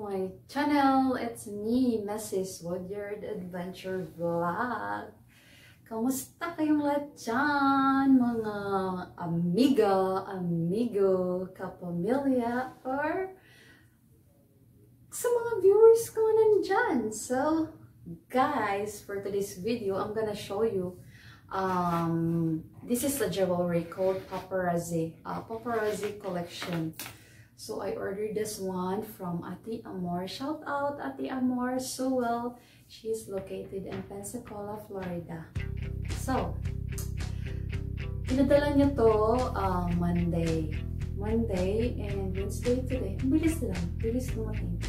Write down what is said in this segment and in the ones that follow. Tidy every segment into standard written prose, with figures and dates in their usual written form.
my channel. It's me, Mrs. Woodyard Adventure Vlog. Kamusta kayong lahat dyan, mga amiga, amigo, kapamilya, or sa mga viewers ko nandyan. So, guys, for today's video, I'm gonna show you this is a jewelry called Paparazzi Collection. So I ordered this one from Ate Amor. Shout out Ate Amor Sewell. She's located in Pensacola, Florida. So, pinadala niya to Monday and Wednesday today. Bilis dumating.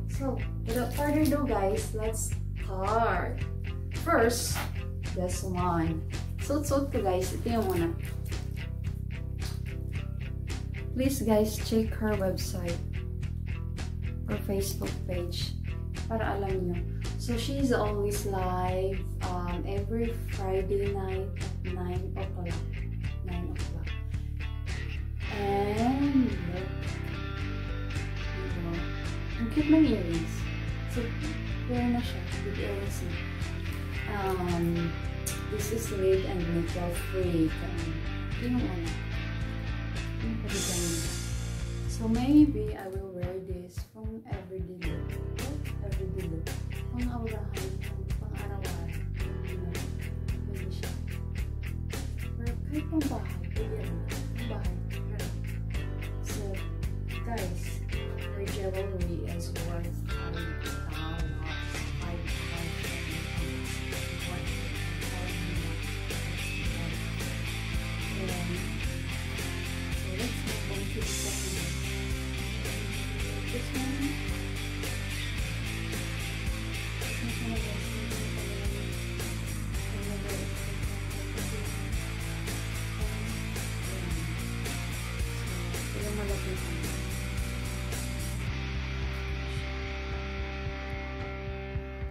So, without further ado guys, let's start. First, this one. Suot ko guys, ito yung muna. Please guys, check her website or Facebook page para alam niyo. So she's always live every Friday night at 9 o'clock. And look, ang cute ng earrings. So, wear na siya with earrings. This is lead and nickel free. Yung ano. So maybe I will wear this from everyday look. Pang aurahan, pang arawan. Pwede siya. Pero kahit pang bahay, pwede rin. Pang bahay. So, guys, her jewelry is worth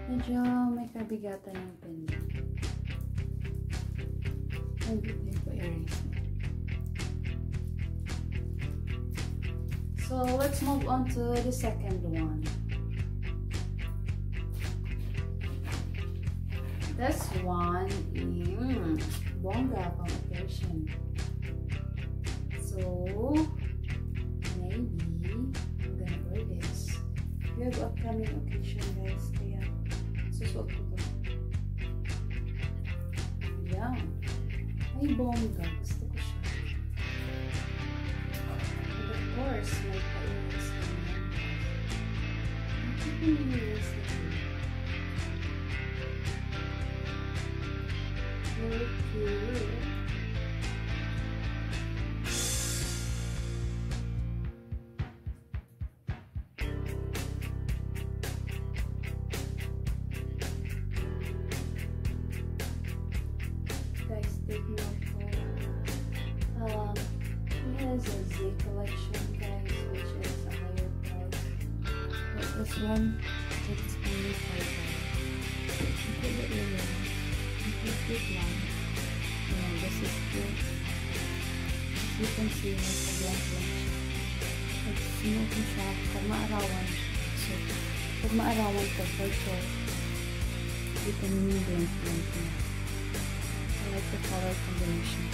medyo may kabigatan ng pen. So let's move on to the second one. This one is bongga pang occasion. So maybe I'm gonna wear this. We have upcoming occasion guys. Kaya susuot ko to. Yeah. Ay bongga. Gusto ko siya. But of course, may pa-inis naman. Nakikinilis naman. Very cute. Guys, take note po. He has a Z collection, guys, which is a higher price. But this one, it's only $5. Look at the earring. This one. And this is good. As you can see, it's a blank one. Nag-smoke siya pag maarawan. So, pag maarawan ko, for sure, you can blend na. I like the color combination.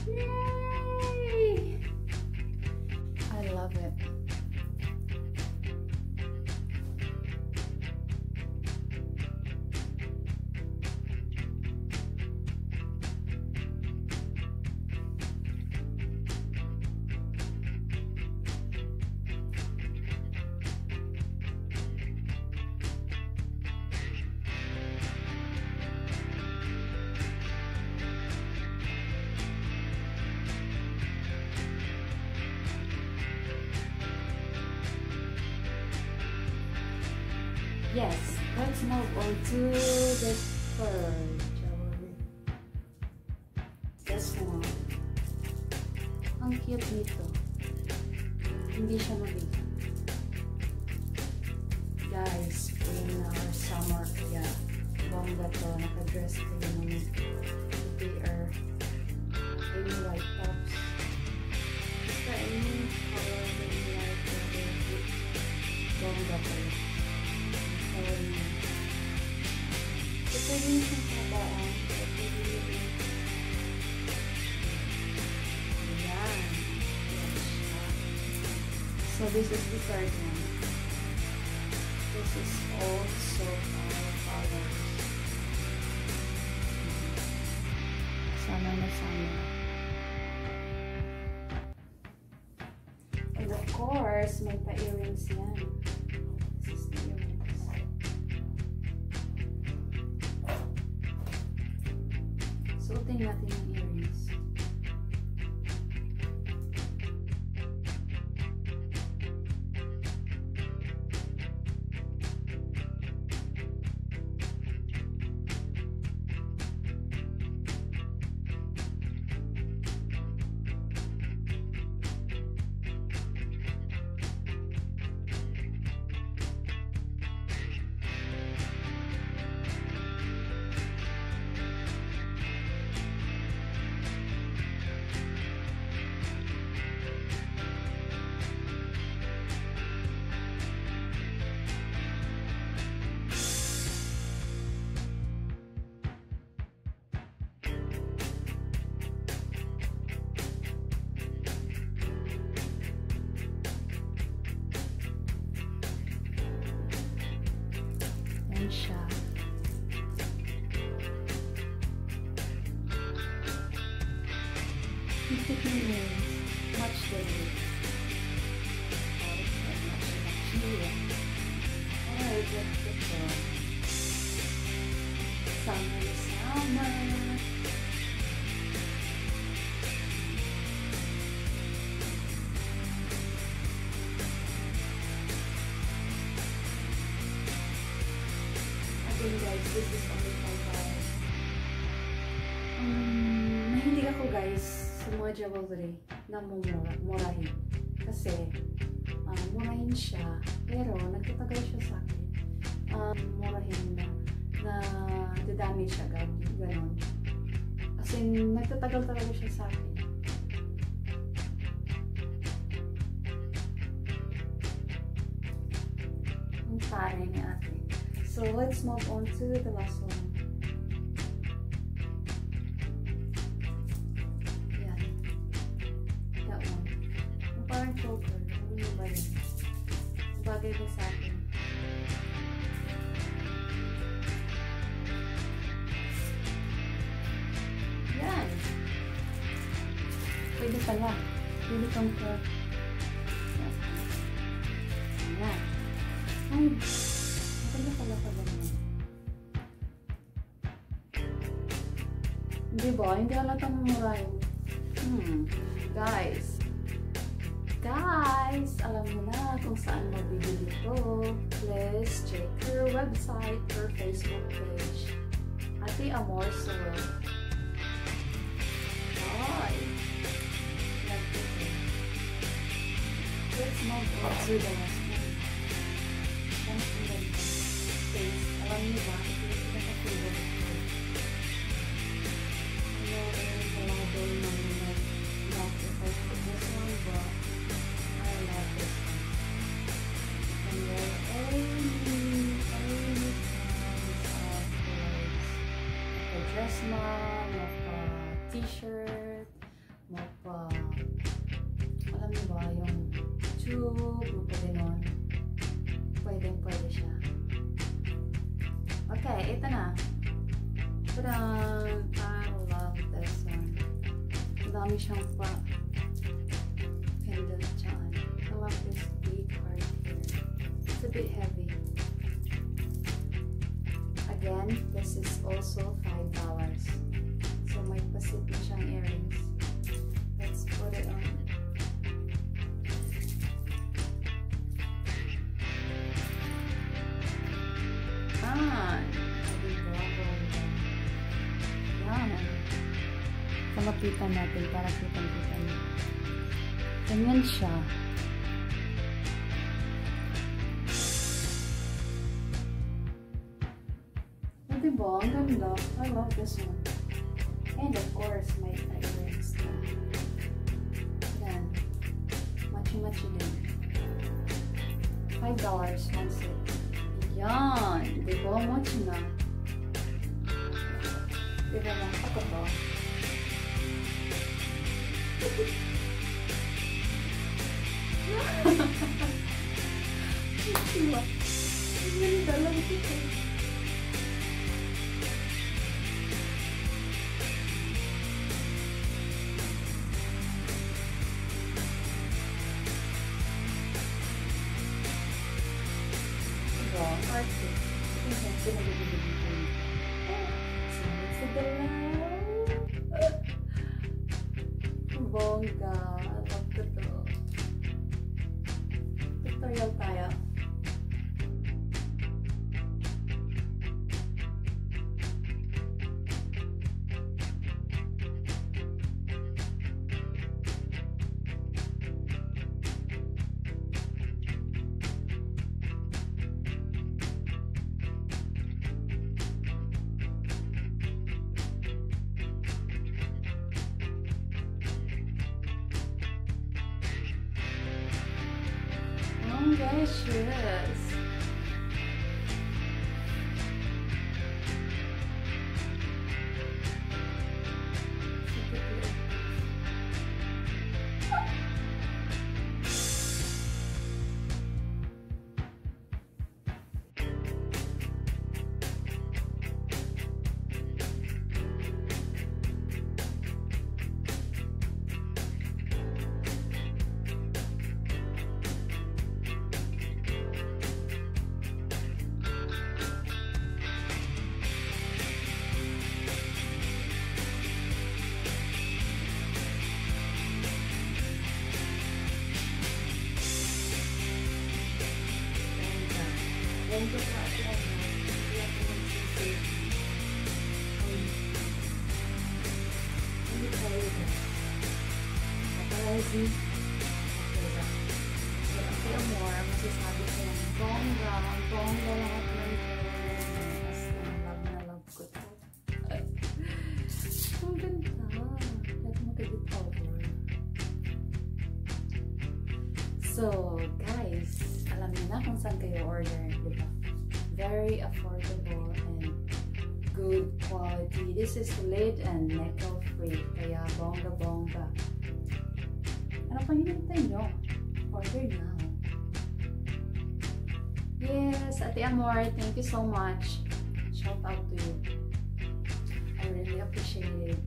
Yay! I love it. Yes, let's move on to the third jewelry. This one. Ang cute nito. Hindi siya mabigat. Guys, in our summer, kaya bongga to, naka-dress ko yung wear any white tops. Basta any color that you like, bongga to. So, ito rin yung kabaan. Ayan. So, this is the third one. This is also our colors. Sama na sama. And of course, may pa-earrings yan. This is the earrings. Suotin natin yung earrings. Siya. Much better. Alright, let's get going. Summer is summer. Guys, this is only $5. Mahilig ako guys sa mga jewelry na murahin. Kasi, murahin siya, pero nagtatagal siya sa akin. Murahin na dadamage siya, gano'n. As in, nagtatagal talaga siya sa akin. Ang taray ni ate. So let's move on to the last one. Yan. That one. Yung parang choker. Ano yung ba yun? Bagay ba sa akin? Yan. Pwede pala. Pwede kang yan. Yan. Ay. Ano pala pa ganyan? Hindi ba? Hindi halatang murahin. Guys, alam mo na kung saan mabibili ito. Please check her website or Facebook page. Ate Amor Soul. Hi! Let's move on to the next one. Alam niyo ba? Ito yung pinaka-favorite ko. Ano, mga doon na nag-sacrifice ko this one, but I love this one. And then, any kinds of clothes. Maka-dress mo, maka-t-shirt, alam niyo ba, yung tube, maka-ganon. Pwede siya. Okay, ito na. Tadaan! I love this one. Ang dami siyang pendant dyan. I love this big part here. It's a bit heavy. Again, this is also $5. So may pasit na siyang earrings. Let's put it on. Yan. Palapitan natin para kitang-kita niyo. Ganyan siya. Oh, diba? Ang ganda. I love this one. And of course, my earrings na. Yan. Machi-machi din. $5 one set. Yan. Diba? Machi na. Diba lang? Ako to. Diba? Ang ganda lang dito. Bongga. Love ko to. Tutorial tayo. Delicious. Ganito pa ako. Hindi ako magsisip. Hindi tayo na. Paparazzi. Kaya more, masasabi ko yung bongga lahat ng mas love ko to. Ang ganda. Let's make it over. So, guys, alam niyo na kung saan kayo order, diba? Very affordable and good quality. This is lead and nickel free. Kaya bongga. Ano pa hinintay nyo? Order now. Yes, Ate Amor, thank you so much. Shout out to you. I really appreciate it.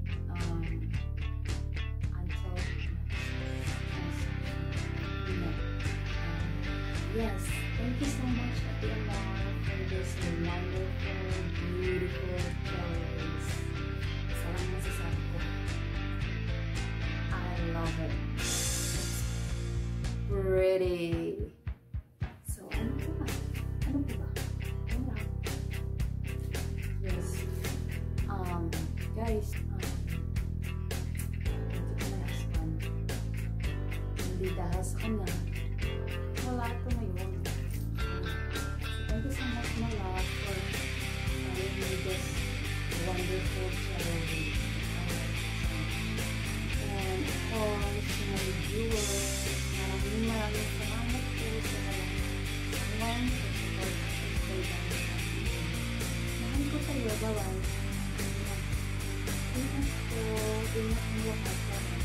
Yes, thank you so much, Ate Amor, for this wonderful, beautiful jewelries. Sarang masasabi ko. I love it. It's pretty. So, ano ba? Yes. Guys, ito ko na husband. Hindi dahil sa kanya. Wala ito ngayon. So, thank you so much, my love, for giving me this wonderful jewelry. And of course, my viewers, maraming salamat po sa walang support at kay Dami. Mahal ko kayo, bye-bye. Ingat po, ingat mo lahat.